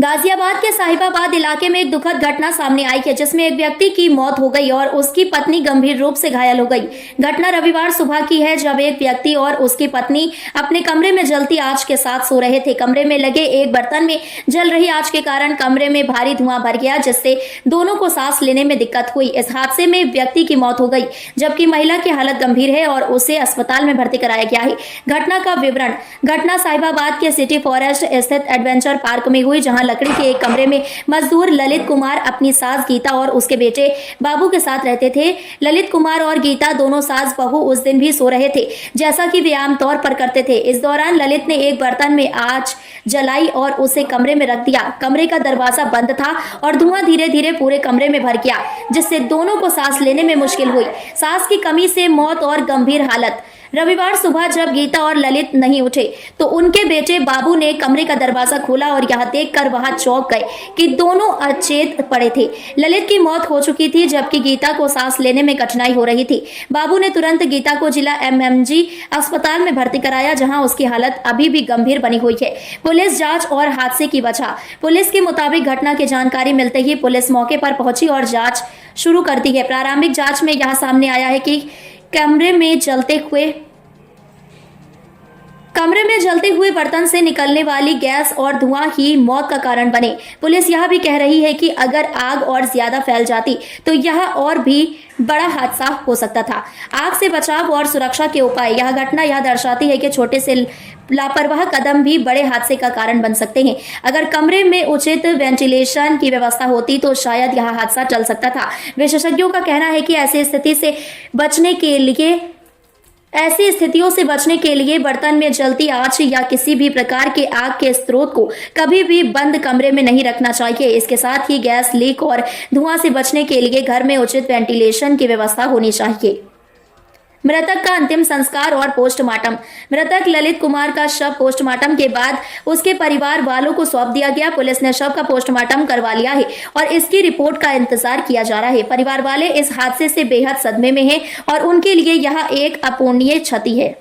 गाजियाबाद के साहिबाबाद इलाके में एक दुखद घटना सामने आई है, जिसमें एक व्यक्ति की मौत हो गई और उसकी पत्नी गंभीर रूप से घायल हो गई। घटना रविवार सुबह की है, जब एक व्यक्ति और उसकी पत्नी अपने कमरे में जलती आंच के साथ सो रहे थे। कमरे में लगे एक बर्तन में जल रही आंच के कारण कमरे में भारी धुआं भर गया, जिससे दोनों को सांस लेने में दिक्कत हुई। इस हादसे में व्यक्ति की मौत हो गई, जबकि महिला की हालत गंभीर है और उसे अस्पताल में भर्ती कराया गया है। घटना का विवरण। घटना साहिबाबाद के सिटी फॉरेस्ट स्थित एडवेंचर पार्क में हुई, जहां लकड़ी के एक कमरे में मजदूर ललित कुमार अपनी सास गीता और उसके बेटे बाबू के साथ रहते थे। ललित कुमार और गीता दोनों सास बहू उस दिन भी सो रहे थे, जैसा कि वे आमतौर पर करते थे। इस दौरान ललित ने एक बर्तन में आंच जलाई और उसे कमरे में रख दिया। कमरे का दरवाजा बंद था और धुआं धीरे धीरे पूरे कमरे में भर गया, जिससे दोनों को सांस लेने में मुश्किल हुई। सांस की कमी से मौत और गंभीर हालत। रविवार सुबह जब गीता और ललित नहीं उठे तो उनके बेटे बाबू ने कमरे का दरवाजा खोला और यह देखकर वहां चौंक गए कि दोनों अचेत पड़े थे। ललित की मौत हो चुकी थी, जबकि गीता को सांस लेने में कठिनाई हो रही थी। बाबू ने तुरंत गीता को जिला एमएमजी अस्पताल में भर्ती कराया, जहां उसकी हालत अभी भी गंभीर बनी हुई है। पुलिस जांच और हादसे की वजह। पुलिस के मुताबिक घटना की जानकारी मिलते ही पुलिस मौके पर पहुंची और जांच शुरू कर दी है। प्रारंभिक जांच में यह सामने आया है कि कमरे में जलते हुए बर्तन से निकलने वाली गैस और धुआं ही मौत का कारण बने। पुलिस यह भी कह रही है कि अगर आग और ज्यादा फैल जाती तो यह और भी बड़ा हादसा हो सकता था। आग से बचाव और सुरक्षा के उपाय। यह घटना यह दर्शाती है कि छोटे से लापरवाह कदम भी बड़े हादसे का कारण बन सकते हैं। अगर कमरे में उचित वेंटिलेशन की व्यवस्था होती तो शायद यह हादसा टल सकता था। विशेषज्ञों का कहना है कि ऐसी स्थितियों से बचने के लिए बर्तन में जलती आंच या किसी भी प्रकार के आग के स्रोत को कभी भी बंद कमरे में नहीं रखना चाहिए। इसके साथ ही गैस लीक और धुआं से बचने के लिए घर में उचित वेंटिलेशन की व्यवस्था होनी चाहिए। मृतक का अंतिम संस्कार और पोस्टमार्टम। मृतक ललित कुमार का शव पोस्टमार्टम के बाद उसके परिवार वालों को सौंप दिया गया। पुलिस ने शव का पोस्टमार्टम करवा लिया है और इसकी रिपोर्ट का इंतजार किया जा रहा है। परिवार वाले इस हादसे से बेहद सदमे में हैं और उनके लिए यह एक अपूरणीय क्षति है।